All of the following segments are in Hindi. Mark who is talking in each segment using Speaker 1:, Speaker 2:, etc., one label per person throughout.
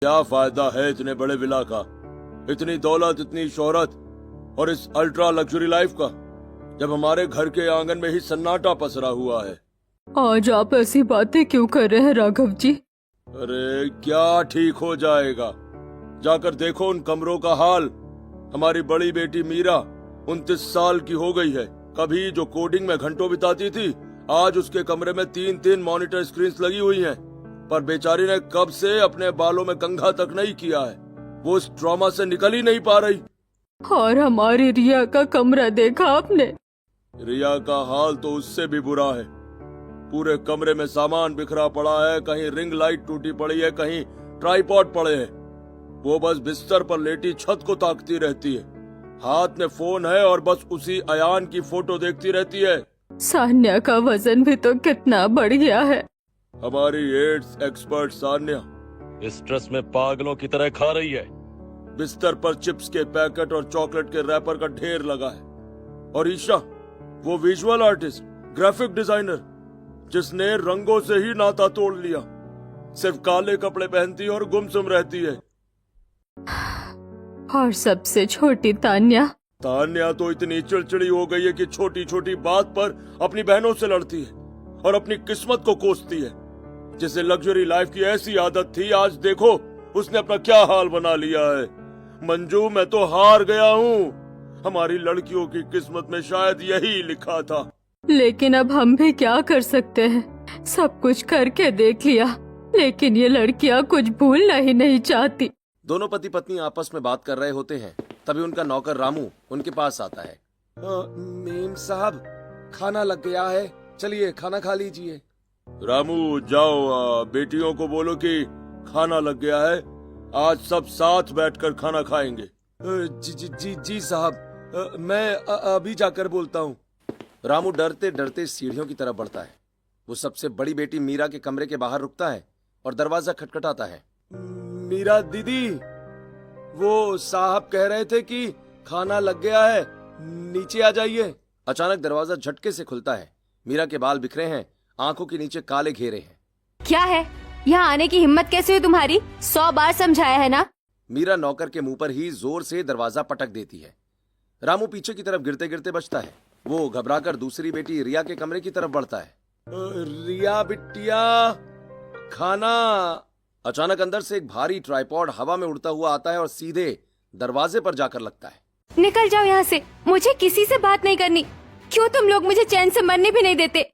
Speaker 1: क्या फायदा है इतने बड़े विला का, इतनी दौलत, इतनी शोहरत और इस अल्ट्रा लग्जरी लाइफ का, जब हमारे घर के आंगन में ही सन्नाटा पसरा हुआ है।
Speaker 2: आज आप ऐसी बातें क्यों कर रहे हैं राघव जी?
Speaker 1: अरे क्या ठीक हो जाएगा, जाकर देखो उन कमरों का हाल। हमारी बड़ी बेटी मीरा 29 साल की हो गई है। कभी जो कोडिंग में घंटों बिताती थी, आज उसके कमरे में 3-3 मॉनिटर स्क्रीन्स लगी हुई हैं। पर बेचारी ने कब से अपने बालों में कंघा तक नहीं किया है। वो इस ट्रॉमा से निकल ही नहीं पा रही।
Speaker 2: और हमारी रिया का कमरा देखा आपने?
Speaker 1: रिया का हाल तो उससे भी बुरा है। पूरे कमरे में सामान बिखरा पड़ा है, कहीं रिंग लाइट टूटी पड़ी है, कहीं ट्राइपॉड पड़े हैं। वो बस बिस्तर पर लेटी छत को ताकती रहती है। हाथ में फोन है और बस उसी अयान की फोटो देखती रहती है।
Speaker 2: सान्या का वजन भी तो कितना बढ़ गया है।
Speaker 1: हमारी एड्स एक्सपर्ट सान्या
Speaker 3: इस स्ट्रेस में पागलों की तरह खा रही है।
Speaker 1: बिस्तर पर चिप्स के पैकेट और चॉकलेट के रैपर का ढेर लगा है। और ईशा, वो विजुअल आर्टिस्ट, ग्राफिक डिजाइनर, जिसने रंगों से ही नाता तोड़ लिया, सिर्फ काले कपड़े पहनती और गुमसुम रहती है।
Speaker 2: और सबसे छोटी तान्या
Speaker 1: तो इतनी चिड़चिड़ी हो गई है कि छोटी छोटी बात पर अपनी बहनों से लड़ती है और अपनी किस्मत को कोसती है। जिसे लग्जरी लाइफ की ऐसी आदत थी, आज देखो उसने अपना क्या हाल बना लिया है। मंजू, मैं तो हार गया हूँ। हमारी लड़कियों की किस्मत में शायद यही लिखा था।
Speaker 2: लेकिन अब हम भी क्या कर सकते हैं? सब कुछ करके देख लिया, लेकिन ये लड़कियां कुछ भूलना ही नहीं चाहती।
Speaker 4: दोनों पति पत्नी आपस में बात कर रहे होते हैं, तभी उनका नौकर रामू उनके पास आता है। मेम साहब, खाना लग गया है, चलिए खाना खा लीजिए।
Speaker 1: रामू, जाओ बेटियों को बोलो कि खाना लग गया है, आज सब साथ बैठकर खाना खाएंगे।
Speaker 4: जी साहब, मैं अभी जाकर बोलता हूँ। रामू डरते डरते सीढ़ियों की तरफ बढ़ता है। वो सबसे बड़ी बेटी मीरा के कमरे के बाहर रुकता है और दरवाजा खटखटाता है।
Speaker 1: मीरा दीदी, वो साहब कह रहे थे कि खाना लग गया है, नीचे आ जाइए।
Speaker 4: अचानक दरवाजा झटके से खुलता है। मीरा के बाल बिखरे हैं, आंखों के नीचे काले घेरे हैं।
Speaker 5: क्या है? यहाँ आने की हिम्मत कैसे हुई तुम्हारी? 100 बार समझाया है ना।
Speaker 4: मीरा नौकर के मुंह पर ही जोर से दरवाजा पटक देती है। रामू पीछे की तरफ गिरते गिरते बचता है। वो घबराकर दूसरी बेटी रिया के कमरे की तरफ बढ़ता है।
Speaker 1: रिया बिटिया, खाना।
Speaker 4: अचानक अंदर से एक भारी ट्राइपॉड हवा में उड़ता हुआ आता है और सीधे दरवाजे पर जाकर लगता है।
Speaker 5: निकल जाओ यहाँ से, मुझे किसी से बात नहीं करनी। क्यों तुम लोग मुझे चैन से मरने भी नहीं देते?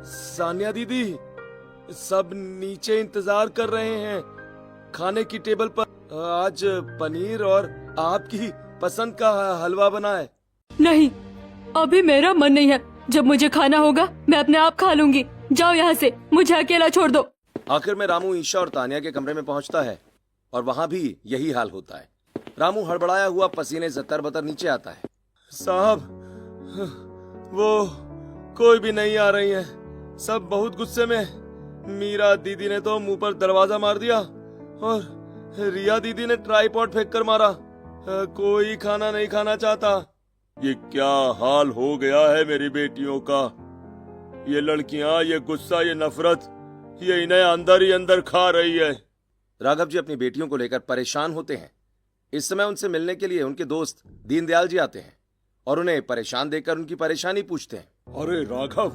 Speaker 1: सान्या दीदी, सब नीचे इंतजार कर रहे हैं। खाने की टेबल पर आज पनीर और आपकी पसंद का हलवा बना है।
Speaker 2: नहीं, अभी मेरा मन नहीं है। जब मुझे खाना होगा मैं अपने आप खा लूंगी। जाओ यहाँ से, मुझे अकेला छोड़ दो।
Speaker 4: आखिर में रामू ईशा और तानिया के कमरे में पहुंचता है और वहां भी यही हाल होता है। रामू हड़बड़ाया हुआ पसीने से तरबतर नीचे आता है।
Speaker 1: साहब, वो कोई भी नहीं आ रही है, सब बहुत गुस्से में। मीरा दीदी ने तो मुंह पर दरवाजा मार दिया और रिया दीदी ने ट्राइपॉड फेंक कर मारा। कोई खाना नहीं खाना चाहता। ये क्या हाल हो गया है मेरी बेटियों का। ये लड़कियां, ये गुस्सा, ये नफरत, ये इन्हें अंदर ही अंदर खा रही है।
Speaker 4: राघव जी अपनी बेटियों को लेकर परेशान होते हैं। इस समय उनसे मिलने के लिए उनके दोस्त दीनदयाल जी आते हैं और उन्हें परेशान देखकर उनकी परेशानी पूछते हैं।
Speaker 1: अरे राघव,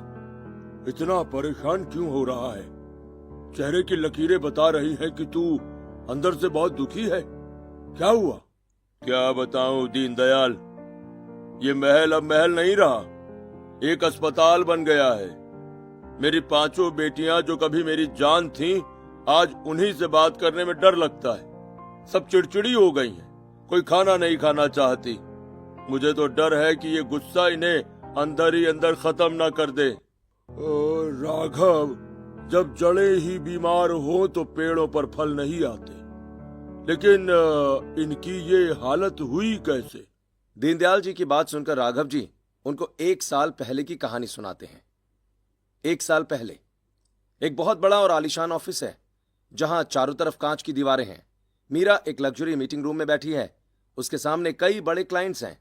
Speaker 1: इतना परेशान क्यों हो रहा है? चेहरे की लकीरें बता रही है कि तू अंदर से बहुत दुखी है। क्या हुआ? क्या बताऊं दीनदयाल, ये महल अब महल नहीं रहा, एक अस्पताल बन गया है। मेरी 5 बेटियां जो कभी मेरी जान थीं, आज उन्हीं से बात करने में डर लगता है। सब चिड़चिड़ी हो गई हैं, कोई खाना नहीं खाना चाहती। मुझे तो डर है कि ये गुस्सा इन्हें अंदर ही अंदर खत्म ना कर दे। राघव, जब जड़ें ही बीमार हो तो पेड़ों पर फल नहीं आते। लेकिन इनकी ये हालत हुई कैसे?
Speaker 4: दीनदयाल जी की बात सुनकर राघव जी उनको 1 साल पहले की कहानी सुनाते हैं। 1 साल पहले एक बहुत बड़ा और आलीशान ऑफिस है, जहां चारों तरफ कांच की दीवारें हैं। मीरा एक लग्जरी मीटिंग रूम में बैठी है। उसके सामने कई बड़े क्लाइंट्स हैं।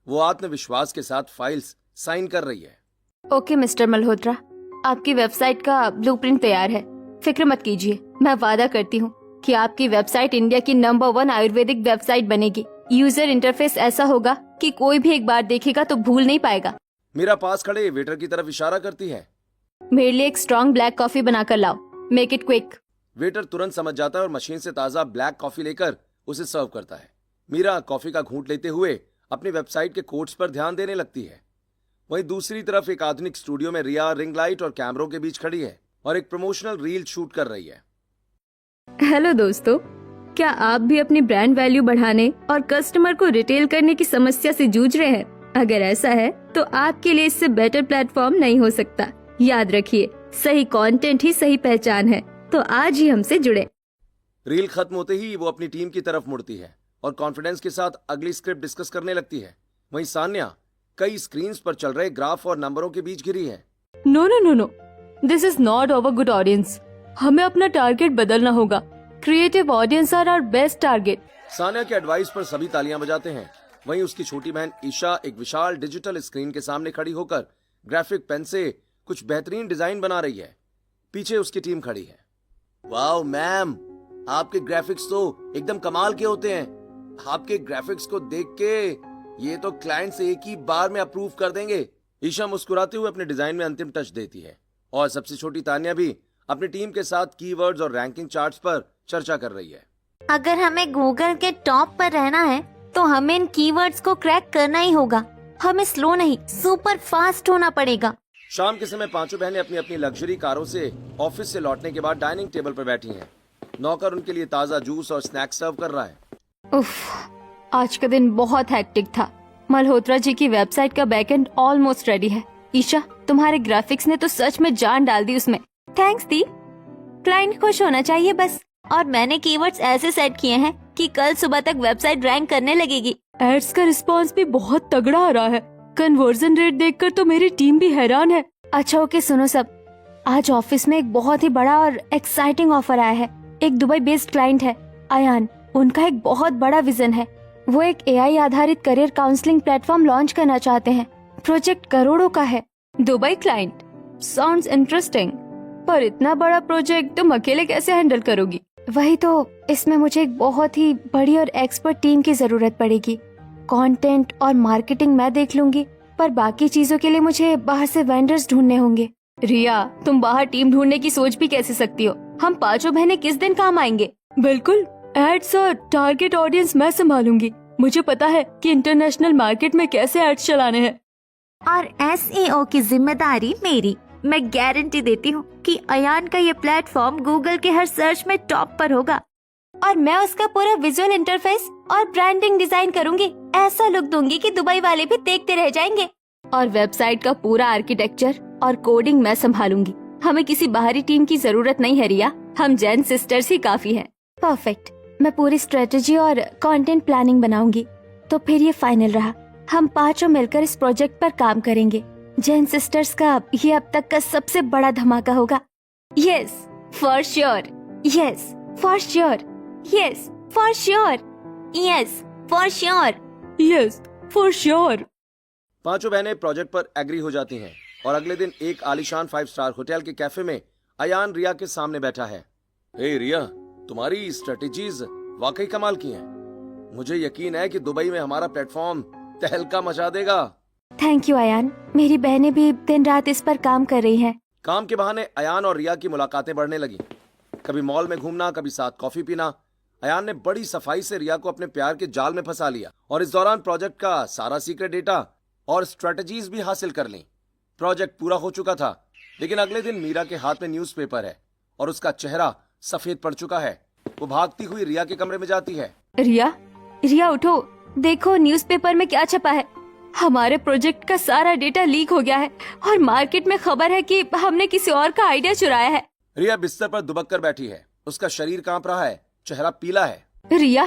Speaker 4: वो आत्मविश्वास के साथ फाइल्स साइन कर रही है।
Speaker 5: ओके मिस्टर मल्होत्रा, आपकी वेबसाइट का ब्लूप्रिंट तैयार है। फिक्र मत कीजिए, मैं वादा करती हूँ कि आपकी वेबसाइट इंडिया की नंबर 1 आयुर्वेदिक वेबसाइट बनेगी। यूजर इंटरफेस ऐसा होगा कि कोई भी एक बार देखेगा तो भूल नहीं पाएगा।
Speaker 4: मीरा पास खड़े वेटर की तरफ इशारा करती है।
Speaker 5: मेरे लिए एक स्ट्रॉन्ग ब्लैक कॉफी बनाकर लाओ। Make it quick.
Speaker 4: वेटर तुरंत समझ जाता है और मशीन से ताजा ब्लैक कॉफी लेकर उसे सर्व करता है। मीरा कॉफी का घूंट लेते हुए अपनी वेबसाइट के कोड्स पर ध्यान देने लगती है। वहीं दूसरी तरफ एक आधुनिक स्टूडियो में रिया रिंग लाइट और कैमरों के बीच खड़ी है और एक प्रमोशनल रील शूट कर रही है।
Speaker 2: हेलो दोस्तों, क्या आप भी अपनी ब्रांड वैल्यू बढ़ाने और कस्टमर को रिटेल करने की समस्या से जूझ रहे हैं? अगर ऐसा है तो आपके लिए इससे बेटर प्लेटफॉर्म नहीं हो सकता। याद रखिए, सही कंटेंट ही सही पहचान है। तो आज ही हमसे जुड़े।
Speaker 4: रील खत्म होते ही वो अपनी टीम की तरफ मुड़ती है और कॉन्फिडेंस के साथ अगली स्क्रिप्ट डिस्कस करने लगती है। वहीं सान्या कई स्क्रीन्स पर चल रहे ग्राफ और नंबरों के बीच घिरी है।
Speaker 2: No no no no, this is not our good audience. हमें अपना टारगेट बदलना होगा। Creative audience are our best target.
Speaker 4: Sanya के एडवाइस पर सभी तालियां बजाते हैं। वहीं उसकी छोटी बहन ईशा एक विशाल डिजिटल स्क्रीन के सामने खड़ी होकर ग्राफिक पेन से कुछ बेहतरीन डिजाइन बना रही है। पीछे उसकी टीम खड़ी है। वाओ मैम, आपके ग्राफिक्स तो एकदम कमाल के होते हैं। आपके ग्राफिक्स को देख के ये तो क्लाइंट्स एक ही बार में अप्रूव कर देंगे। ईशा मुस्कुराते हुए अपने डिजाइन में अंतिम टच देती है और सबसे छोटी तान्या भी अपनी टीम के साथ कीवर्ड्स और रैंकिंग चार्ट्स पर चर्चा कर रही है।
Speaker 6: अगर हमें गूगल के टॉप पर रहना है तो हमें इन कीवर्ड्स को क्रैक करना ही होगा। हमें स्लो नहीं, सुपर फास्ट होना पड़ेगा।
Speaker 4: शाम के समय पांचों बहनें अपनी अपनी लग्जरी कारों से ऑफिस से लौटने के बाद डाइनिंग टेबल पर बैठी हैं। नौकर उनके लिए ताजा जूस और स्नैक्स सर्व कर रहा है।
Speaker 5: उफ, आज का दिन बहुत हेक्टिक था। मल्होत्रा जी की वेबसाइट का बैकएंड ऑलमोस्ट रेडी है। ईशा, तुम्हारे ग्राफिक्स ने तो सच में जान डाल दी उसमें।
Speaker 6: थैंक्स दी। क्लाइंट खुश होना चाहिए बस। और मैंने कीवर्ड्स ऐसे सेट किए हैं कि कल सुबह तक वेबसाइट रैंक करने लगेगी।
Speaker 2: एड्स का रिस्पांस भी बहुत तगड़ा आ रहा है। कन्वर्जन रेट देखकर तो मेरी टीम भी हैरान है।
Speaker 6: अच्छा ओके, सुनो सब, आज ऑफिस में एक बहुत ही बड़ा और एक्साइटिंग ऑफर आया है। एक दुबई बेस्ड क्लाइंट है, अयान। उनका एक बहुत बड़ा विजन है। वो एक AI आधारित करियर काउंसलिंग प्लेटफॉर्म लॉन्च करना चाहते हैं। प्रोजेक्ट करोड़ों का है।
Speaker 2: दुबई क्लाइंट साउंड्स इंटरेस्टिंग, पर इतना बड़ा प्रोजेक्ट तुम अकेले कैसे हैंडल करोगी?
Speaker 6: वही तो, इसमें मुझे एक बहुत ही बड़ी और एक्सपर्ट टीम की जरूरत पड़ेगी। कंटेंट और मार्केटिंग मैं देख लूंगी, पर बाकी चीजों के लिए मुझे बाहर से वेंडर्स ढूंढने होंगे।
Speaker 2: रिया, तुम बाहर टीम ढूंढने की सोच भी कैसे सकती हो? हम पांचों बहनें किस दिन काम आएंगे? बिल्कुल, एड्स और टारगेट ऑडियंस मैं संभालूंगी। मुझे पता है कि इंटरनेशनल मार्केट में कैसे एड्स चलाने हैं।
Speaker 6: और SEO की जिम्मेदारी मेरी। मैं गारंटी देती हूँ कि अयान का ये प्लेटफॉर्म गूगल के हर सर्च में टॉप पर होगा। और मैं उसका पूरा विजुअल इंटरफेस और ब्रांडिंग डिजाइन करूंगी। ऐसा लुक दूंगी कि दुबई वाले भी देखते रह जाएंगे।
Speaker 5: और वेबसाइट का पूरा आर्किटेक्चर और कोडिंग मैं संभालूंगी। हमें किसी बाहरी टीम की जरूरत नहीं है रिया, हम जैन सिस्टर्स ही काफी हैं।
Speaker 6: परफेक्ट। मैं पूरी स्ट्रेटेजी और कंटेंट प्लानिंग बनाऊंगी। तो फिर ये फाइनल रहा, हम पांचों मिलकर इस प्रोजेक्ट पर काम करेंगे। जैन सिस्टर्स का ये अब तक का सबसे बड़ा धमाका होगा।
Speaker 5: Yes for sure,
Speaker 6: yes for sure, yes for sure, yes for sure,
Speaker 2: yes for sure.
Speaker 4: पांचों बहनें प्रोजेक्ट पर एग्री हो जाती हैं और अगले दिन एक आलीशान 5 स्टार होटल के कैफे में अयान रिया के सामने बैठा है। हे रिया, तुम्हारी स्ट्रेटेजीज वाकई कमाल की हैं। मुझे यकीन है कि दुबई में हमारा प्लेटफॉर्म तहलका मचा देगा।
Speaker 6: Thank you Ayaan. मेरी बहनें भी दिन रात इस पर काम कर रही हैं।
Speaker 4: काम के बहाने अयान और रिया की मुलाकातें बढ़ने लगी। कभी मॉल में घूमना, कभी साथ कॉफी पीना। अयान ने बड़ी सफाई से रिया को अपने प्यार के जाल में फंसा लिया और इस दौरान प्रोजेक्ट का सारा सीक्रेट डेटा और स्ट्रेटजीज भी हासिल कर ली। प्रोजेक्ट पूरा हो चुका था, लेकिन अगले दिन मीरा के हाथ में न्यूज़पेपर है और उसका चेहरा सफेद पड़ चुका है। वो भागती हुई रिया के कमरे में जाती है।
Speaker 5: रिया, रिया उठो, देखो न्यूज़पेपर में क्या छपा है। हमारे प्रोजेक्ट का सारा डेटा लीक हो गया है और मार्केट में खबर है कि हमने किसी और का आइडिया चुराया है।
Speaker 4: रिया बिस्तर पर दुबक कर बैठी है। उसका शरीर कांप रहा है, चेहरा पीला है।
Speaker 5: रिया,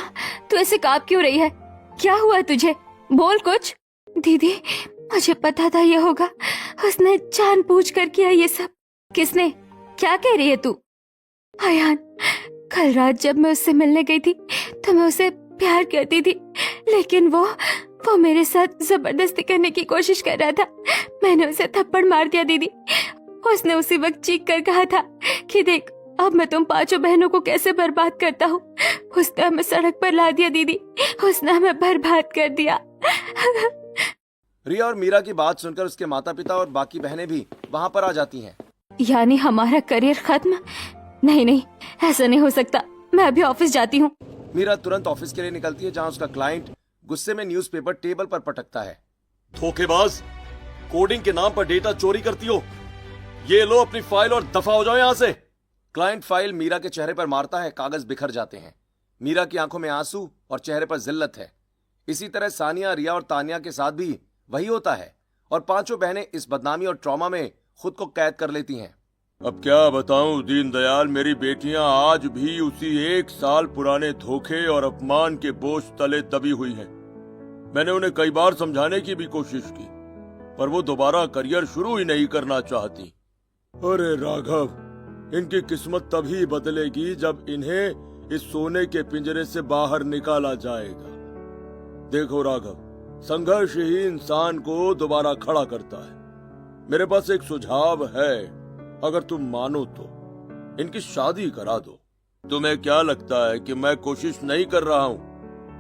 Speaker 5: तू ऐसे कांप क्यों रही है? क्या हुआ तुझे? बोल कुछ।
Speaker 6: दीदी, मुझे पता था ये होगा। उसने जानबूझकर किया ये सब।
Speaker 5: किसने? क्या कह रही है तू?
Speaker 6: अयान, कल रात जब मैं उससे मिलने गई थी तो मैं उसे प्यार करती थी, लेकिन वो मेरे साथ जबरदस्ती करने की कोशिश कर रहा था। मैंने उसे थप्पड़ मार दिया दीदी। उसने उसी वक्त चीख कर कहा था कि देख,
Speaker 5: अब मैं तुम पांचों बहनों को कैसे बर्बाद करता हूँ। उसने हमें सड़क पर ला दिया दीदी, उसने हमें बर्बाद कर दिया।
Speaker 4: रिया और मीरा की बात सुनकर उसके माता पिता और बाकी बहनें भी वहां पर आ जाती हैं।
Speaker 5: यानी हमारा करियर खत्म? नहीं नहीं, ऐसा नहीं हो सकता। मैं अभी ऑफिस जाती हूँ।
Speaker 4: मीरा तुरंत ऑफिस के लिए निकलती है, जहां उसका क्लाइंट गुस्से में न्यूज़पेपर टेबल पर पटकता है।
Speaker 7: धोखेबाज, कोडिंग के नाम पर डेटा चोरी करती हो। ये लो अपनी फाइल और दफा हो जाओ यहां से।
Speaker 4: क्लाइंट फाइल मीरा के चेहरे पर मारता है, कागज बिखर जाते हैं। मीरा की आंखों में आंसू और चेहरे पर जिल्लत है। इसी तरह सानिया, रिया और तानिया के साथ भी वही होता है और पांचों बहनें इस बदनामी और ट्रॉमा में खुद को कैद कर लेती हैं।
Speaker 1: अब क्या बताऊं दीनदयाल, मेरी बेटियां आज भी उसी 1 साल पुराने धोखे और अपमान के बोझ तले दबी हुई हैं। मैंने उन्हें कई बार समझाने की भी कोशिश की, पर वो दोबारा करियर शुरू ही नहीं करना चाहती। अरे राघव, इनकी किस्मत तभी बदलेगी जब इन्हें इस सोने के पिंजरे से बाहर निकाला जाएगा। देखो राघव, संघर्ष ही इंसान को दोबारा खड़ा करता है। मेरे पास एक सुझाव है, अगर तुम मानो तो इनकी शादी करा दो। तुम्हें क्या लगता है कि मैं कोशिश नहीं कर रहा हूं?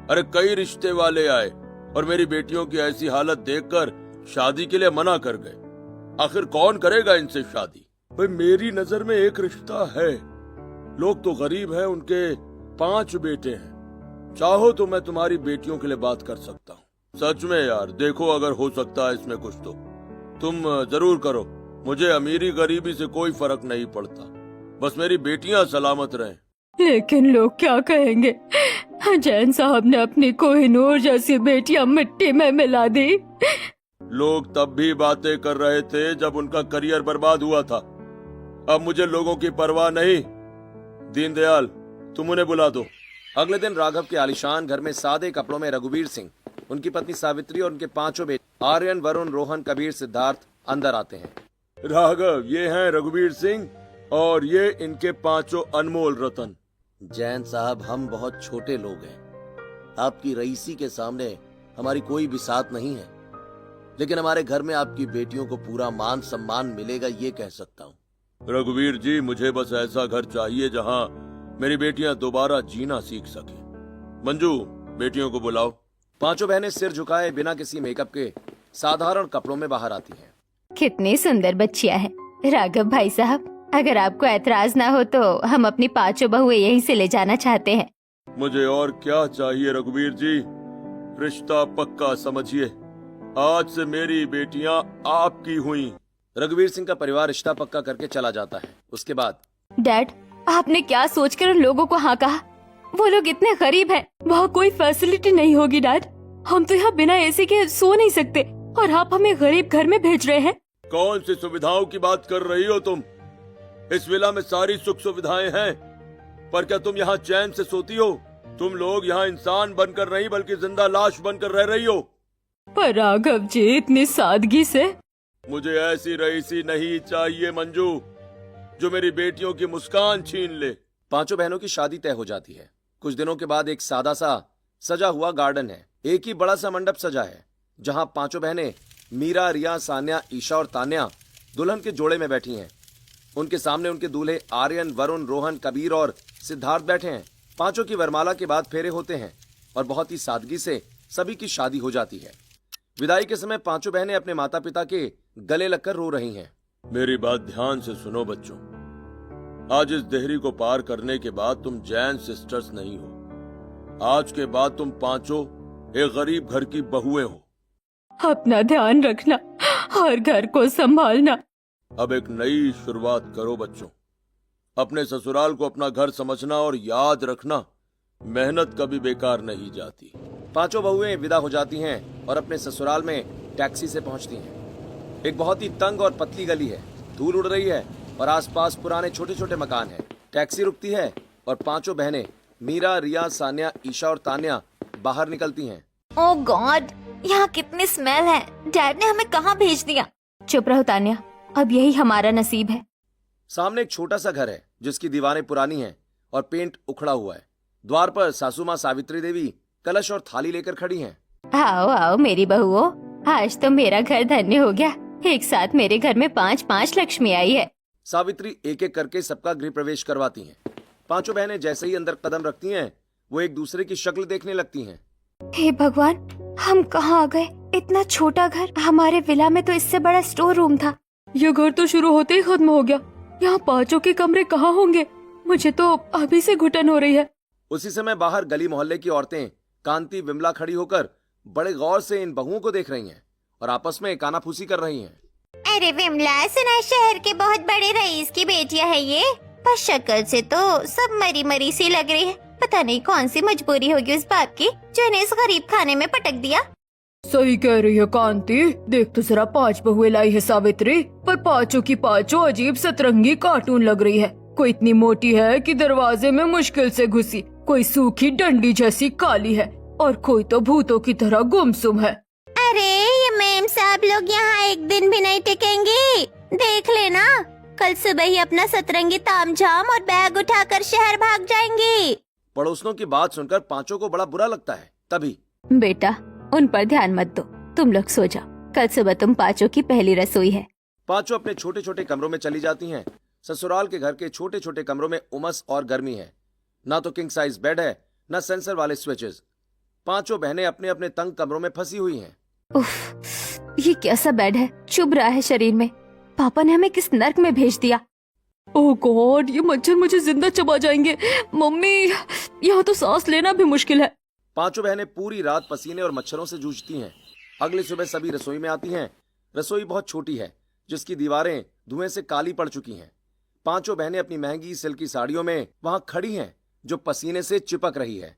Speaker 1: अरे कई रिश्ते वाले आए और मेरी बेटियों की ऐसी हालत देखकर शादी के लिए मना कर गए। आखिर कौन करेगा इनसे शादी? भाई मेरी नजर में एक रिश्ता है। लोग तो गरीब हैं, उनके 5 बेटे हैं। चाहो तो मैं तुम्हारी बेटियों के लिए बात कर सकता हूँ। सच में यार, देखो अगर हो सकता है इसमें कुछ तो तुम जरूर करो। मुझे अमीरी गरीबी से कोई फर्क नहीं पड़ता, बस मेरी बेटियां सलामत रहें।
Speaker 5: लेकिन लोग क्या कहेंगे? जैन साहब ने अपनी कोहिनूर जैसी बेटियां मिट्टी में मिला दी।
Speaker 1: लोग तब भी बातें कर रहे थे जब उनका करियर बर्बाद हुआ था। अब मुझे लोगों की परवाह नहीं। दीनदयाल, तुम उन्हें बुला दो।
Speaker 4: अगले दिन राघव के आलीशान घर में सादे कपड़ों में रघुवीर सिंह, उनकी पत्नी सावित्री और उनके 5 बेटे आर्यन, वरुण, रोहन, कबीर, सिद्धार्थ अंदर आते हैं।
Speaker 1: राघव, ये हैं रघुवीर सिंह और ये इनके 5 अनमोल रतन।
Speaker 8: जैन साहब, हम बहुत छोटे लोग हैं। आपकी रईसी के सामने हमारी कोई बिसात नहीं है, लेकिन हमारे घर में आपकी बेटियों को पूरा मान सम्मान मिलेगा, ये कह सकता हूँ।
Speaker 1: रघुवीर जी, मुझे बस ऐसा घर चाहिए जहाँ मेरी बेटियां दोबारा जीना सीख सके। मंजू, बेटियों को बुलाओ।
Speaker 4: 5 बहनें सिर झुकाए बिना किसी मेकअप के साधारण कपड़ों में बाहर आती हैं।
Speaker 5: कितनी सुंदर बच्चियां हैं। राघव भाई साहब, अगर आपको ऐतराज ना हो तो हम अपनी 5 बहुएं यहीं से ले जाना चाहते हैं।
Speaker 1: मुझे और क्या चाहिए रघुवीर जी, रिश्ता पक्का समझिए। आज से मेरी बेटियां आपकी हुई।
Speaker 4: रघुवीर सिंह का परिवार रिश्ता पक्का करके चला जाता है। उसके बाद
Speaker 5: डैड, आपने क्या सोचकर उन लोगों को हाँ कहा? वो लोग इतने गरीब हैं, वहाँ कोई फैसिलिटी नहीं होगी डैड। हम तो यहाँ बिना एसी के सो नहीं सकते और आप हमें गरीब घर में भेज रहे हैं।
Speaker 1: कौन सी सुविधाओं की बात कर रही हो तुम? इस विला में सारी सुख सुविधाएं हैं, पर क्या तुम यहाँ चैन से सोती हो? तुम लोग यहाँ इंसान बनकर नहीं बल्कि जिंदा लाश बनकर रह रही हो।
Speaker 5: पर राघव जी, इतनी सादगी से।
Speaker 1: मुझे ऐसी रईसी नहीं चाहिए मंजू, जो मेरी बेटियों की मुस्कान छीन ले।
Speaker 4: 5 बहनों की शादी तय हो जाती है। कुछ दिनों के बाद एक सादा सा सजा हुआ गार्डन है। एक ही बड़ा सा मंडप सजा है, जहां 5 बहनें मीरा, रिया, सान्या, ईशा और तान्या दुल्हन के जोड़े में बैठी हैं। उनके सामने उनके दूल्हे आर्यन, वरुण, रोहन, कबीर और सिद्धार्थ बैठे हैं। 5 की वरमाला के बाद फेरे होते हैं और बहुत ही सादगी से सभी की शादी हो जाती है। विदाई के समय 5 बहनें अपने माता पिता के गले लगकर रो रही हैं।
Speaker 1: मेरी बात ध्यान से सुनो बच्चों, आज इस देहरी को पार करने के बाद तुम जैन सिस्टर्स नहीं हो। आज के बाद तुम 5 एक गरीब घर की बहुएं हो।
Speaker 5: अपना ध्यान रखना और घर को संभालना।
Speaker 1: अब एक नई शुरुआत करो बच्चों। अपने ससुराल को अपना घर समझना और याद रखना, मेहनत कभी बेकार नहीं जाती।
Speaker 4: 5 बहुएं विदा हो जाती हैं और अपने ससुराल में टैक्सी से पहुंचती हैं। एक बहुत ही तंग और पतली गली है, धूल उड़ रही है और आसपास पुराने छोटे छोटे मकान हैं। टैक्सी रुकती है और 5 बहनें मीरा, रिया, सान्या, ईशा और तान्या बाहर निकलती हैं।
Speaker 6: ओह गॉड, यहाँ कितनी स्मेल है। डैड ने हमें कहाँ भेज दिया?
Speaker 5: चुप रहो तान्या, अब यही हमारा नसीब है।
Speaker 4: सामने एक छोटा सा घर है जिसकी दीवारें पुरानी हैं और पेंट उखड़ा हुआ है। द्वार पर सासू माँ सावित्री देवी कलश और थाली लेकर खड़ी हैं।
Speaker 5: आओ आओ मेरी बहुओं, आज तो मेरा घर धन्य हो गया। एक साथ मेरे घर में 5 लक्ष्मी आई है।
Speaker 4: सावित्री एक एक करके सबका गृह प्रवेश करवाती हैं। पांचों बहनें जैसे ही अंदर कदम रखती हैं, वो एक दूसरे की शक्ल देखने लगती हैं।
Speaker 5: हे भगवान, हम कहाँ आ गए? इतना छोटा घर। हमारे विला में तो इससे बड़ा स्टोर रूम था। ये घर तो शुरू होते ही खत्म हो गया। यहाँ पांचों के कमरे कहाँ होंगे? मुझे तो अभी से घुटन हो रही है।
Speaker 4: उसी समय बाहर गली मोहल्ले की औरतें कांति विमला खड़ी होकर बड़े गौर से इन बहुओं को देख रही हैं और आपस में कानाफूसी कर रही हैं।
Speaker 6: अरे विमला, सुना शहर के बहुत बड़े रईस की बेटियां है ये, पर शक्ल से तो सब मरी मरी सी लग रही है। पता नहीं कौन सी मजबूरी होगी उस बाप की जो इन्हें इस गरीब खाने में पटक दिया।
Speaker 5: सही कह रही है कांति। देख तो जरा, 5 बहुएं लाई है सावित्री, पर पांचों की पांचों अजीब सतरंगी कार्टून लग रही है। कोई इतनी मोटी है कि दरवाजे में मुश्किल से घुसी, कोई सूखी डंडी जैसी काली है, और कोई तो भूतों की तरह गुमसुम है।
Speaker 6: अरे ये मेम साहब लोग यहाँ एक दिन भी नहीं टिकेंगे। देख लेना, कल सुबह ही अपना सतरंगी तामझाम और बैग उठाकर शहर भाग जाएंगे।
Speaker 4: पड़ोसियों की बात सुनकर पांचों को बड़ा बुरा लगता है। तभी
Speaker 5: बेटा, उन पर ध्यान मत दो, तुम लोग सो जाओ। कल सुबह तुम पांचों की पहली रसोई है।
Speaker 4: पांचों अपने छोटे छोटे कमरों में चली जाती हैं। ससुराल के घर के छोटे छोटे कमरों में उमस और गर्मी है। ना तो किंग साइज बेड है, न सेंसर वाले स्विचेस। पांचों बहनें अपने अपने तंग कमरों में फंसी हुई हैं।
Speaker 5: उफ, ये कैसा बेड है, चुभ रहा है शरीर में। पापा ने हमें किस नर्क में भेज दिया। ओह गॉड, ये मच्छर मुझे जिंदा चबा जाएंगे। मम्मी, यहाँ तो सांस लेना भी मुश्किल है।
Speaker 4: पांचों बहनें पूरी रात पसीने और मच्छरों से जूझती हैं। अगली सुबह सभी रसोई में आती हैं। रसोई बहुत छोटी है, जिसकी दीवारें धुएं से काली पड़ चुकी हैं। पांचों बहनें अपनी महंगी सिल्की साड़ियों में वहां खड़ी हैं, जो पसीने से चिपक रही है।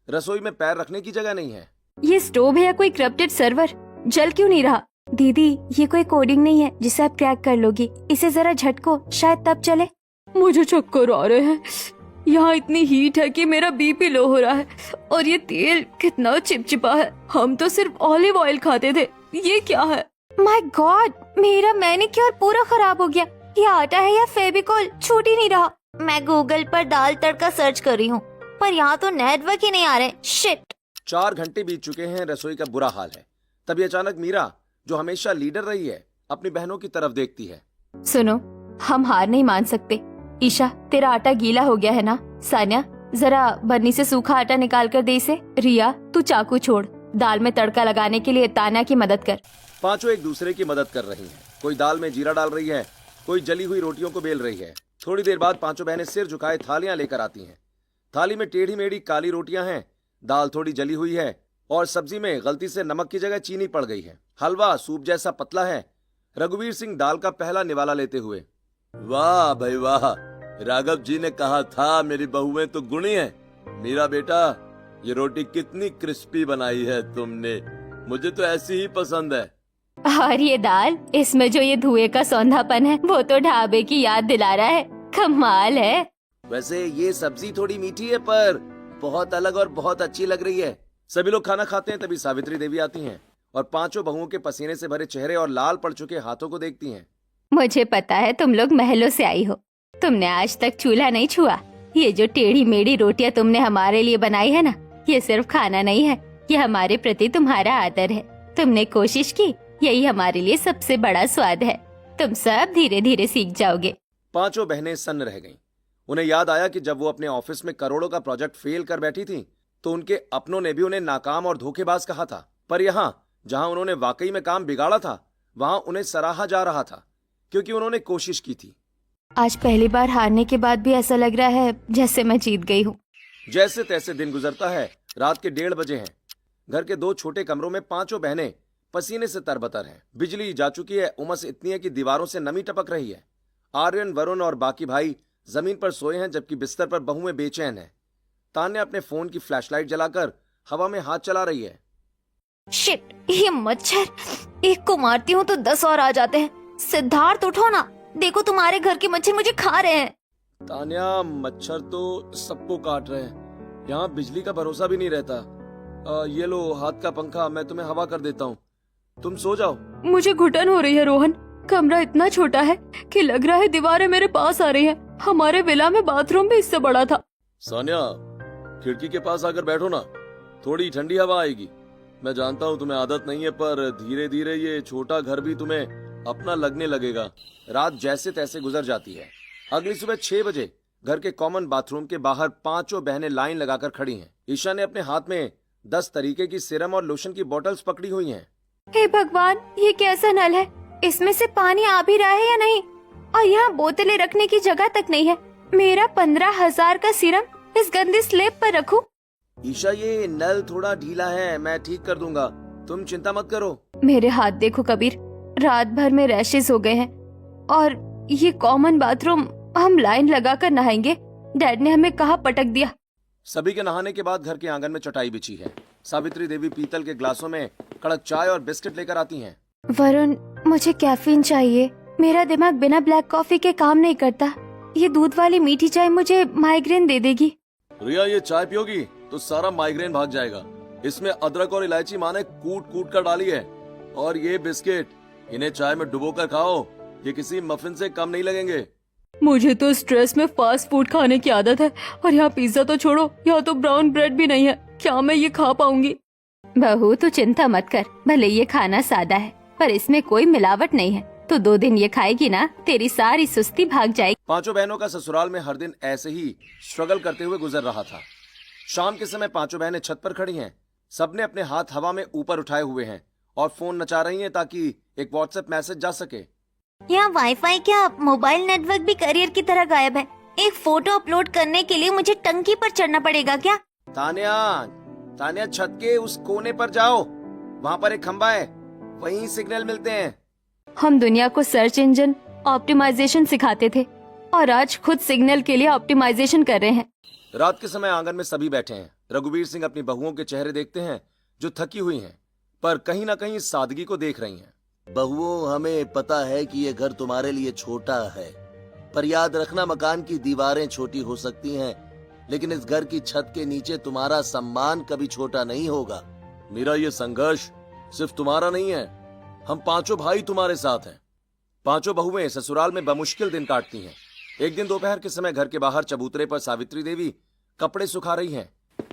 Speaker 4: रसोई में पैर रखने की जगह नहीं है।
Speaker 5: ये स्टोव है या कोई करप्टेड सर्वर? जल क्यों नहीं रहा? दीदी, ये कोई कोडिंग नहीं है जिसे आप क्रैक कर लोगी। इसे जरा झटको, शायद तब चले। मुझे चक्कर आ रहे हैं। यहाँ इतनी हीट है कि मेरा बीपी लो हो रहा है, और ये तेल कितना चिपचिपा है। हम तो सिर्फ ऑलिव ऑयल खाते थे, ये क्या है? माय गॉड, मेरा मैनिक्योर पूरा खराब हो गया। ये आटा है या फेविकोल, छूट ही नहीं रहा।
Speaker 6: मैं गूगल पर दाल तड़का सर्च कर रही हूँ, पर यहाँ तो नेटवर्क ही नहीं आ रहे। शिट।
Speaker 4: 4 घंटे बीत चुके हैं। रसोई का बुरा हाल है। तभी अचानक मीरा, जो हमेशा लीडर रही है, अपनी बहनों की तरफ देखती है।
Speaker 5: सुनो, हम हार नहीं मान सकते। ईशा, तेरा आटा गीला हो गया है ना? सान्या, जरा बन्नी से सूखा आटा निकाल कर दे इसे। रिया, तू चाकू छोड़, दाल में तड़का लगाने के लिए तान्या की मदद कर।
Speaker 4: पांचों एक दूसरे की मदद कर रही हैं। कोई दाल में जीरा डाल रही है, कोई जली हुई रोटियों को बेल रही है। थोड़ी देर बाद पांचों बहनें सिर झुकाए थालियां लेकर आती हैं। थाली में टेढ़ी मेढ़ी काली रोटियां हैं, दाल थोड़ी जली हुई है, और सब्जी में गलती से नमक की जगह चीनी पड़ गई है। हलवा सूप जैसा पतला है। रघुवीर सिंह दाल का पहला निवाला लेते हुए,
Speaker 8: वाह भाई वाह, राघव जी ने कहा था मेरी बहुएं तो गुणी हैं। मेरा बेटा, ये रोटी कितनी क्रिस्पी बनाई है तुमने, मुझे तो ऐसी ही पसंद है।
Speaker 5: और ये दाल, इसमें जो ये धुएं का सौंधापन है, वो तो ढाबे की याद दिला रहा है। कमाल है।
Speaker 4: वैसे ये सब्जी थोड़ी मीठी है, पर बहुत अलग और बहुत अच्छी लग रही है। सभी लोग खाना खाते हैं। तभी सावित्री देवी आती हैं और पांचों बहुओं के पसीने से भरे चेहरे और लाल पड़ चुके हाथों को देखती हैं।
Speaker 5: मुझे पता है तुम लोग महलों से आई हो। तुमने आज तक चूल्हा नहीं छुआ। ये जो टेढ़ी मेढ़ी रोटियां तुमने हमारे लिए बनाई है ना, ये सिर्फ खाना नहीं है, ये हमारे प्रति तुम्हारा आदर है। तुमने कोशिश की, यही हमारे लिए सबसे बड़ा स्वाद है। तुम सब धीरे धीरे सीख जाओगे।
Speaker 4: पांचों बहनें सन्न रह गईं। उन्हें याद आया कि जब वो अपने ऑफिस में करोड़ों का प्रोजेक्ट फेल कर बैठी थी, तो उनके अपनों ने भी उन्हें नाकाम और धोखेबाज कहा था। पर यहाँ, जहाँ उन्होंने वाकई में काम बिगाड़ा था, वहाँ उन्हें सराहा जा रहा था, क्योंकि उन्होंने कोशिश की थी।
Speaker 5: आज पहली बार हारने के बाद भी ऐसा लग रहा है जैसे मैं जीत गई हूँ।
Speaker 4: जैसे तैसे दिन गुजरता है। रात के 1:30 बजे हैं। घर के 2 छोटे कमरों में पांचों बहनें पसीने से तरबतर हैं। बिजली जा चुकी है। उमस इतनी है कि दीवारों से नमी टपक रही है। आर्यन, वरुण और बाकी भाई जमीन पर सोए हैं, जबकि बिस्तर पर बहुएं बेचैन हैं। तान्या अपने फोन की फ्लैशलाइट जलाकर हवा में हाथ चला रही है।
Speaker 6: शिट, ये मच्छर, एक को मारती हूँ तो 10 और आ जाते हैं। सिद्धार्थ, उठो ना, देखो तुम्हारे घर के मच्छर मुझे खा रहे हैं।
Speaker 4: तान्या, मच्छर तो सबको काट रहे हैं। यहाँ बिजली का भरोसा भी नहीं रहता। ये लो हाथ का पंखा, मैं तुम्हें हवा कर देता हूँ, तुम सो जाओ।
Speaker 5: मुझे घुटन हो रही है रोहन। कमरा इतना छोटा है कि लग रहा है दीवारें मेरे पास आ रही हैं। हमारे विला में बाथरूम भी इससे बड़ा था।
Speaker 4: सान्या, खिड़की के पास आकर बैठो ना, थोड़ी ठंडी हवा आएगी। मैं जानता हूँ तुम्हें आदत नहीं है, पर धीरे धीरे ये छोटा घर भी तुम्हें अपना लगने लगेगा। रात जैसे तैसे गुजर जाती है। अगली सुबह 6 बजे घर के कॉमन बाथरूम के बाहर पांचों बहनें लाइन लगाकर खड़ी हैं। ईशा ने अपने हाथ में 10 तरीके की सीरम और लोशन की बोतल्स पकड़ी हुई हैं।
Speaker 5: हे भगवान, ये कैसा नल है? इसमें से पानी आ भी रहा है या नहीं? और यहाँ बोतलें रखने की जगह तक नहीं है। मेरा 15,000 का सीरम इस गंदी स्लेब पर रखूं?
Speaker 4: ईशा, ये नल थोड़ा ढीला है, मैं ठीक कर दूंगा, तुम चिंता मत करो।
Speaker 5: मेरे हाथ देखो कबीर, रात भर में रैशेस हो गए हैं। और ये कॉमन बाथरूम, हम लाइन लगाकर नहाएंगे? डैड ने हमें कहाँ पटक दिया?
Speaker 4: सभी के नहाने के बाद घर के आंगन में चटाई बिछी है। सावित्री देवी पीतल के ग्लासों में कड़क चाय और बिस्किट लेकर आती हैं।
Speaker 5: वरुण, मुझे कैफीन चाहिए। मेरा दिमाग बिना ब्लैक कॉफी के काम नहीं करता। ये दूध वाली मीठी चाय मुझे माइग्रेन दे देगी।
Speaker 7: रिया, ये चाय पियोगी तो सारा माइग्रेन भाग जाएगा। इसमें अदरक और इलायची माँ ने कूट कूट कर डाली है। और ये बिस्किट, इन्हें चाय में डुबो कर खाओ, ये किसी मफिन से कम नहीं लगेंगे।
Speaker 5: मुझे तो स्ट्रेस में फास्ट फूड खाने की आदत है, और यहाँ पिज्जा तो छोड़ो, यहाँ तो ब्राउन ब्रेड भी नहीं है। क्या मैं ये खा पाऊंगी? बहू, तू चिंता मत कर। भले ये खाना सादा है, पर इसमें कोई मिलावट नहीं है। तो 2 दिन ये खाएगी ना, तेरी सारी सुस्ती भाग जाएगी।
Speaker 4: पांचों बहनों का ससुराल में हर दिन ऐसे ही स्ट्रगल करते हुए गुजर रहा था। शाम के समय पांचों बहनें छत पर खड़ी हैं। सबने अपने हाथ हवा में ऊपर उठाए हुए हैं और फोन नचा रही हैं ताकि एक व्हाट्सएप मैसेज जा सके।
Speaker 6: यहाँ वाईफाई क्या मोबाइल नेटवर्क भी करियर की तरह गायब है? एक फोटो अपलोड करने के लिए मुझे टंकी पर चढ़ना पड़ेगा क्या?
Speaker 4: तान्या, तान्या, छत के उस कोने पर जाओ, वहाँ पर एक खंबा है, वहीं सिग्नल मिलते हैं।
Speaker 5: हम दुनिया को सर्च इंजन ऑप्टिमाइजेशन सिखाते थे, और आज खुद सिग्नल के लिए ऑप्टिमाइजेशन कर रहे हैं।
Speaker 4: रात के समय आंगन में सभी बैठे हैं। रघुवीर सिंह अपनी बहुओं के चेहरे देखते हैं जो थकी हुई हैं, पर कहीं ना कहीं सादगी को देख रही हैं।
Speaker 8: बहुओं, हमें पता है कि ये घर तुम्हारे लिए छोटा है, पर याद रखना, मकान की दीवारें छोटी हो सकती हैं, लेकिन इस घर की छत के नीचे तुम्हारा सम्मान कभी छोटा नहीं होगा।
Speaker 7: मेरा ये संघर्ष सिर्फ तुम्हारा नहीं है, हम पांचों भाई तुम्हारे साथ हैं।
Speaker 4: पांचों बहुएं ससुराल में बमुश्किल दिन काटती हैं। एक दिन दोपहर के समय घर के बाहर चबूतरे पर सावित्री देवी कपड़े सुखा रही हैं।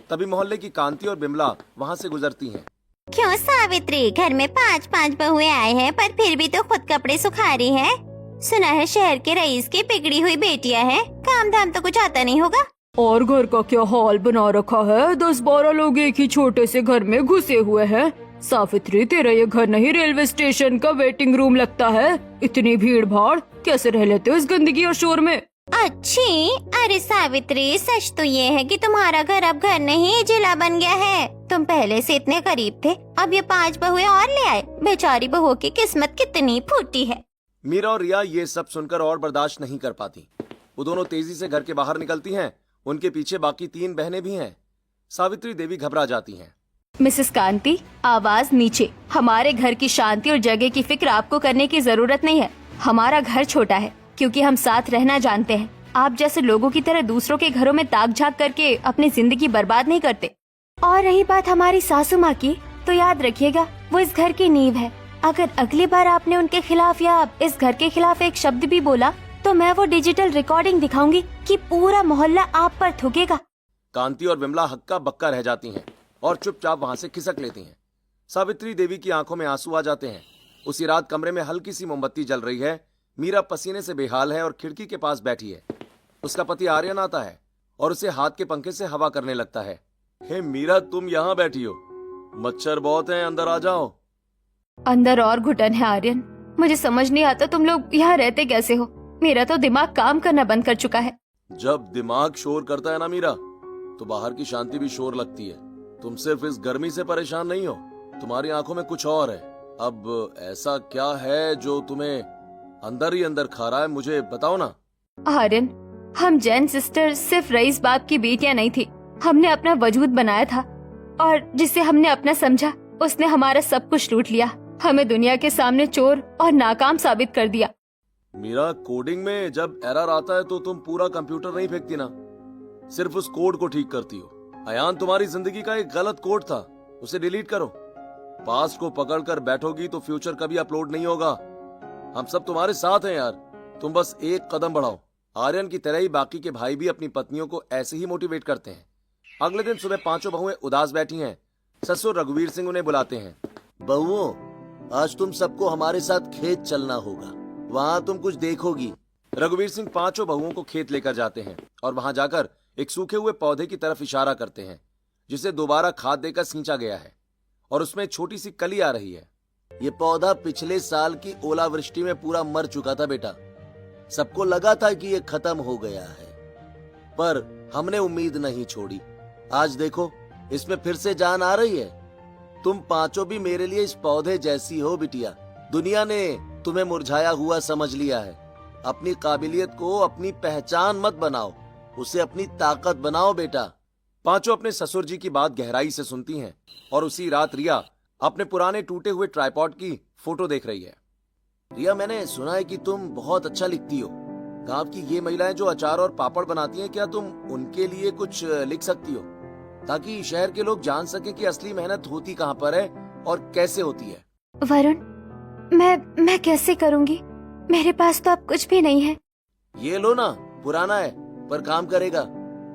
Speaker 4: तभी मोहल्ले की कांति और बिमला वहां से गुजरती हैं।
Speaker 6: क्यों सावित्री, घर में 5-5 बहुएं आए हैं, पर फिर भी तो खुद कपड़े सुखा रही है। सुना है शहर के रईस की बिगड़ी हुई बेटियां हैं, काम धाम तो कुछ आता नहीं होगा।
Speaker 5: और घर का क्या हाल बना रखा है? 10-12 लोग एक ही छोटे से घर में घुसे हुए हैं। सावित्री, तेरा ये घर नहीं रेलवे स्टेशन का वेटिंग रूम लगता है। इतनी भीड़ भाड़, कैसे रह लेते हो इस गंदगी और शोर में?
Speaker 6: अच्छी, अरे सावित्री, सच तो ये है कि तुम्हारा घर अब घर नहीं जिला बन गया है। तुम पहले से इतने करीब थे, अब ये 5 बहुएं और ले आए। बेचारी बहुओं की किस्मत कितनी फूटी है।
Speaker 4: मीरा और रिया ये सब सुनकर और बर्दाश्त नहीं कर पाती। वो दोनों तेजी से घर के बाहर निकलती हैं। उनके पीछे बाकी 3 बहनें भी हैं। सावित्री देवी घबरा जाती हैं।
Speaker 5: मिसेस कांति, आवाज नीचे। हमारे घर की शांति और जगह की फिक्र आपको करने की जरूरत नहीं है। हमारा घर छोटा है क्योंकि हम साथ रहना जानते हैं। आप जैसे लोगों की तरह दूसरों के घरों में ताक झांक करके अपनी जिंदगी बर्बाद नहीं करते। और रही बात हमारी सासू माँ की, तो याद रखिएगा, वो इस घर की नींव है। अगर अगली बार आपने उनके खिलाफ या इस घर के खिलाफ एक शब्द भी बोला, तो मैं वो डिजिटल रिकॉर्डिंग दिखाऊंगी कि पूरा मोहल्ला आप पर थूकेगा।
Speaker 4: कांति और बिमला हक्का बक्का रह जाती हैं और चुपचाप वहां से खिसक लेती हैं। सावित्री देवी की आंखों में आंसू आ जाते हैं। उसी रात कमरे में हल्की सी मोमबत्ती जल रही है। मीरा पसीने से बेहाल है और खिड़की के पास बैठी है। उसका पति आर्यन आता है और उसे हाथ के पंखे से हवा करने लगता है।
Speaker 7: हे मीरा, तुम यहाँ बैठी हो, मच्छर बहुत हैं, अंदर आ जाओ।
Speaker 5: अंदर और घुटन है आर्यन। मुझे समझ नहीं आता तुम लोग यहाँ रहते कैसे हो। मेरा तो दिमाग काम करना बंद कर चुका है।
Speaker 7: जब दिमाग शोर करता है ना मीरा, तो बाहर की शांति भी शोर लगती है। तुम सिर्फ इस गर्मी से परेशान नहीं हो, तुम्हारी आंखों में कुछ और है। अब ऐसा क्या है जो तुम्हें अंदर ही अंदर खा रहा है, मुझे बताओ ना।
Speaker 5: आर्यन, हम जैन सिस्टर सिर्फ रईस बाप की बेटियां नहीं थी। हमने अपना वजूद बनाया था, और जिसे हमने अपना समझा उसने हमारा सब कुछ लूट लिया। हमें दुनिया के सामने चोर और नाकाम साबित कर दिया।
Speaker 7: मीरा, कोडिंग में जब एरर आता है तो तुम पूरा कंप्यूटर नहीं फेंकती ना, सिर्फ उस कोड को ठीक करती हो। अयान तुम्हारी जिंदगी का एक गलत कोड था, उसे डिलीट करो। पास्ट को पकड़कर बैठोगी तो फ्यूचर कभी अपलोड नहीं होगा। हम सब तुम्हारे साथ हैं यार, तुम बस एक कदम बढ़ाओ। आर्यन की तरह ही बाकी के भाई भी अपनी पत्नियों को ऐसे ही मोटिवेट करते हैं। अगले दिन सुबह पांचों बहुएं उदास बैठी हैं। ससुर रघुवीर सिंह उन्हें बुलाते हैं।
Speaker 8: बहुओं, आज तुम सबको हमारे साथ खेत चलना होगा, वहाँ तुम कुछ देखोगी।
Speaker 4: रघुवीर सिंह पांचों बहुओं को खेत लेकर जाते हैं और वहां जाकर एक सूखे हुए पौधे की तरफ इशारा करते हैं जिसे दोबारा खाद देकर सींचा गया है और उसमें छोटी सी कली आ रही है।
Speaker 8: ये पौधा पिछले साल की ओलावृष्टि में पूरा मर चुका था बेटा। सबको लगा था कि ये खत्म हो गया है, पर हमने उम्मीद नहीं छोड़ी। आज देखो, इसमें फिर से जान आ रही है। तुम पांचों भी मेरे लिए इस पौधे जैसी हो बिटिया। दुनिया ने तुम्हें मुरझाया हुआ समझ लिया है। अपनी काबिलियत को अपनी पहचान मत बनाओ, उसे अपनी ताकत बनाओ बेटा।
Speaker 4: पांचों अपने ससुर जी की बात गहराई से सुनती हैं और उसी रात रिया अपने पुराने टूटे हुए ट्राइपॉड की फोटो देख रही है।
Speaker 8: रिया, मैंने सुना है कि तुम बहुत अच्छा लिखती हो। गांव की ये महिलाएं जो अचार और पापड़ बनाती हैं, क्या तुम उनके लिए कुछ लिख सकती हो, ताकि शहर के लोग जान सकें कि असली मेहनत होती कहाँ पर है और कैसे होती है?
Speaker 5: वरुण, मैं कैसे करूँगी? मेरे पास तो अब कुछ भी नहीं है।
Speaker 8: ये लो ना, पुराना है पर काम करेगा।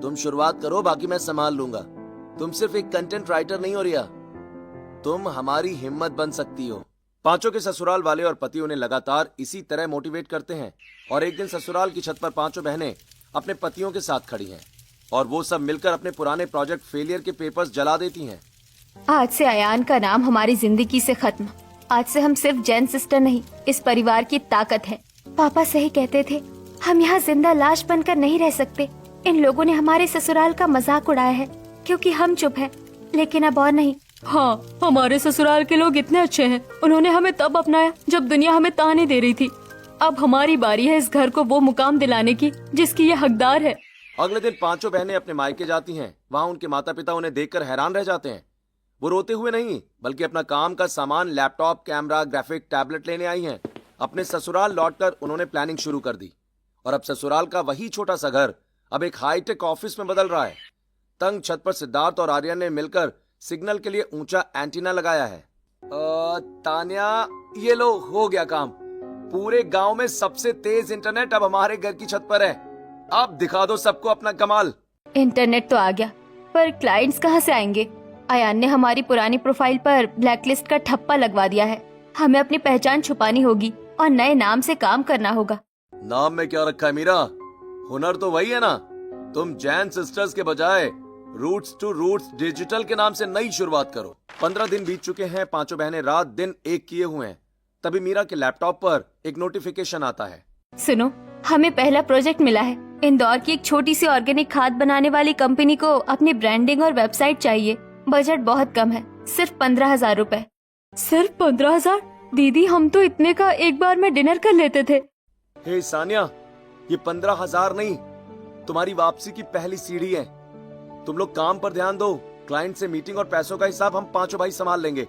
Speaker 8: तुम शुरुआत करो, बाकी मैं संभाल लूंगा। तुम सिर्फ एक कंटेंट राइटर नहीं हो रिया, तुम हमारी हिम्मत बन सकती हो।
Speaker 4: पांचों के ससुराल वाले और पति उन्हें लगातार इसी तरह मोटिवेट करते हैं और एक दिन ससुराल की छत पर पांचों बहनें अपने पतियों के साथ खड़ी हैं और वो सब मिलकर अपने पुराने प्रोजेक्ट फेलियर के पेपर्स जला देती हैं।
Speaker 5: आज से अयान का नाम हमारी जिंदगी से खत्म। आज से हम सिर्फ जैन सिस्टर नहीं, इस परिवार की ताकत है। पापा सही कहते थे, हम यहाँ जिंदा लाश बनकर नहीं रह सकते। इन लोगों ने हमारे ससुराल का मजाक उड़ाया है क्योंकि हम चुप हैं, लेकिन अब और नहीं। हाँ, हमारे ससुराल के लोग इतने अच्छे हैं। उन्होंने हमें तब अपनाया जब दुनिया हमें ताने दे रही थी। अब हमारी बारी है इस घर को वो मुकाम दिलाने की जिसकी ये हकदार है।
Speaker 4: अगले दिन पांचों बहनें अपने मायके जाती हैं। वहाँ उनके माता पिता उन्हें देखकर हैरान रह जाते हैं। वो रोते हुए नहीं, बल्कि अपना काम का सामान, लैपटॉप, कैमरा, ग्राफिक, टैबलेट लेने आई हैं। अपने ससुराल लौटकर उन्होंने प्लानिंग शुरू कर दी और अब ससुराल का वही छोटा सा घर अब एक हाईटेक ऑफिस में बदल रहा है। तंग छत पर सिद्धार्थ और आर्यन ने मिलकर सिग्नल के लिए ऊंचा एंटीना लगाया है। तान्या, ये लो, हो गया काम। पूरे गांव में सबसे तेज इंटरनेट अब हमारे घर की छत पर है। अब दिखा दो सबको अपना कमाल।
Speaker 5: इंटरनेट तो आ गया, पर क्लाइंट्स कहाँ से आएंगे? अयान ने हमारी पुरानी प्रोफाइल पर ब्लैकलिस्ट का ठप्पा लगवा दिया है। हमें अपनी पहचान छुपानी होगी और नए नाम से काम करना होगा।
Speaker 4: नाम में क्या रखा है मीरा? हुनर तो वही है ना। तुम जैन सिस्टर्स के बजाय रूट्स टू रूट्स डिजिटल के नाम से नई शुरुआत करो। 15 दिन बीत चुके हैं। पांचों बहनें रात दिन एक किए हुए हैं। तभी मीरा के लैपटॉप पर एक नोटिफिकेशन आता है।
Speaker 5: सुनो, हमें पहला प्रोजेक्ट मिला है। इंदौर की एक छोटी सी ऑर्गेनिक खाद बनाने वाली कंपनी को अपनी ब्रांडिंग और वेबसाइट चाहिए। बजट बहुत कम है, सिर्फ 15,000 रुपए। सिर्फ 15,000? दीदी, हम तो इतने का एक बार में डिनर कर लेते थे।
Speaker 4: हे सानिया, ये 15,000 नहीं, तुम्हारी वापसी की पहली सीढ़ी है। तुम लोग काम पर ध्यान दो। क्लाइंट से मीटिंग और पैसों का हिसाब हम पांचों भाई संभाल लेंगे।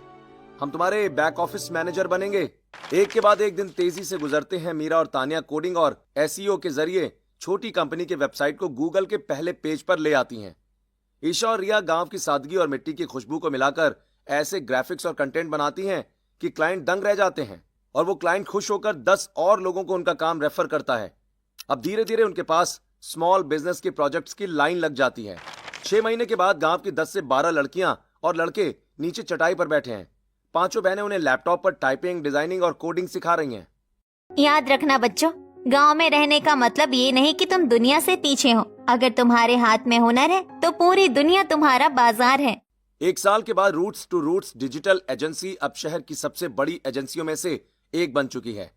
Speaker 4: हम तुम्हारे बैक ऑफिस मैनेजर बनेंगे। एक के बाद एक दिन तेजी से गुजरते हैं। मीरा और तानिया कोडिंग और एसईओ के जरिए छोटी कंपनी के वेबसाइट को गूगल के पहले पेज पर ले आती हैं। ईशा और रिया गांव की सादगी और मिट्टी की खुशबू को मिलाकर ऐसे ग्राफिक्स और कंटेंट बनाती हैं कि क्लाइंट दंग रह जाते हैं और वो क्लाइंट खुश होकर 10 और लोगों को उनका काम रेफर करता है। अब धीरे धीरे उनके पास स्मॉल बिजनेस के प्रोजेक्ट्स की लाइन लग जाती है। 6 महीने के बाद गांव की 10 से 12 लड़कियां और लड़के नीचे चटाई पर बैठे हैं। पांचों बहनें उन्हें लैपटॉप पर टाइपिंग, डिजाइनिंग और कोडिंग सिखा रही हैं।
Speaker 6: याद रखना बच्चों, गांव में रहने का मतलब ये नहीं कि तुम दुनिया से पीछे हो। अगर तुम्हारे हाथ में हुनर है तो पूरी दुनिया तुम्हारा बाजार है।
Speaker 4: 1 साल के बाद roots to roots digital agency अब शहर की सबसे बड़ी एजेंसियों में से एक बन चुकी है।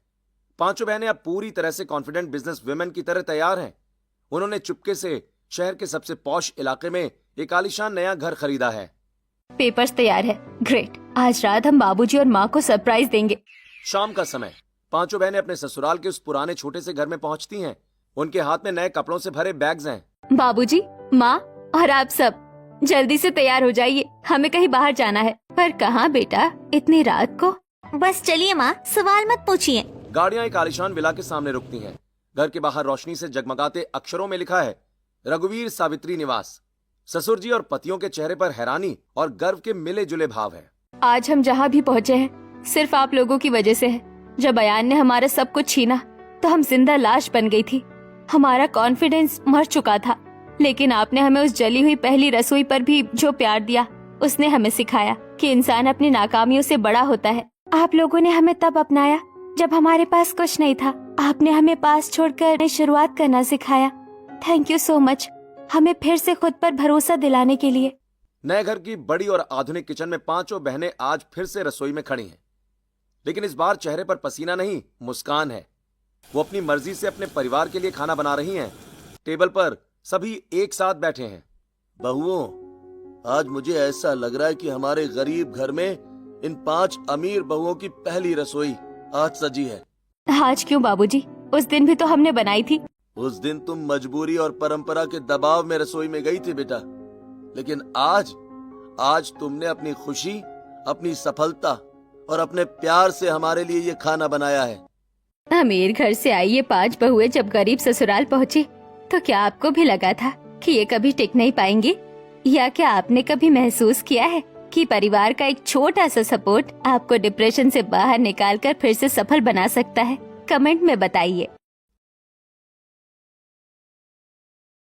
Speaker 4: पांचों बहनें अब पूरी तरह से कॉन्फिडेंट बिजनेस वुमेन की तरह तैयार हैं। उन्होंने चुपके से शहर के सबसे पॉश इलाके में एक आलीशान नया घर खरीदा है।
Speaker 5: पेपर्स तैयार है। ग्रेट, आज रात हम बाबूजी और माँ को सरप्राइज देंगे।
Speaker 4: शाम का समय, पांचों बहनें अपने ससुराल के उस पुराने छोटे से घर में पहुंचती हैं। उनके हाथ में नए कपड़ों से भरे बैग्स हैं।
Speaker 5: बाबूजी, माँ और आप सब जल्दी से तैयार हो जाइए, हमें कहीं बाहर जाना है। पर कहाँ बेटा, इतनी रात को?
Speaker 6: बस चलिए माँ, सवाल मत पूछिए।
Speaker 4: गाड़ियां एक आलीशान विला के सामने रुकती हैं। घर के बाहर रोशनी से जगमगाते अक्षरों में लिखा है, रघुवीर सावित्री निवास। ससुर जी और पतियों के चेहरे पर हैरानी और गर्व के मिले जुले भाव है।
Speaker 5: आज हम जहाँ भी पहुँचे हैं सिर्फ आप लोगों की वजह से है। जब अयान ने हमारा सब कुछ छीना तो हम जिंदा लाश बन गई थी। हमारा कॉन्फिडेंस मर चुका था, लेकिन आपने हमें उस जली हुई पहली रसोई पर भी जो प्यार दिया, उसने हमें सिखाया कि इंसान अपनी नाकामियों से बड़ा होता है। आप लोगों ने हमें तब अपनाया जब हमारे पास कुछ नहीं था। आपने हमें पास छोड़कर शुरुआत करना सिखाया। थैंक यू सो मच, हमें फिर से खुद पर भरोसा दिलाने के लिए।
Speaker 4: नए घर की बड़ी और आधुनिक किचन में पांचों बहनें आज फिर से रसोई में खड़ी हैं, लेकिन इस बार चेहरे पर पसीना नहीं, मुस्कान है। वो अपनी मर्जी से अपने परिवार के लिए खाना बना रही हैं। टेबल पर सभी एक साथ बैठे हैं।
Speaker 8: बहुओं, आज मुझे ऐसा लग रहा है कि हमारे गरीब घर में इन 5 अमीर बहुओं की पहली रसोई आज सजी है।
Speaker 5: आज क्यों बाबूजी? उस दिन भी तो हमने बनाई थी।
Speaker 8: उस दिन तुम मजबूरी और परंपरा के दबाव में रसोई में गई थी बेटा, लेकिन आज तुमने अपनी खुशी, अपनी सफलता और अपने प्यार से हमारे लिए ये खाना बनाया है।
Speaker 5: अमीर घर से आई ये 5 बहुएं जब गरीब ससुराल पहुँची तो क्या आपको भी लगा था कि ये कभी टिक नहीं पाएंगी? या क्या आपने कभी महसूस किया है कि परिवार का एक छोटा सा सपोर्ट आपको डिप्रेशन से बाहर निकालकर फिर से सफल बना सकता है? कमेंट में बताइए।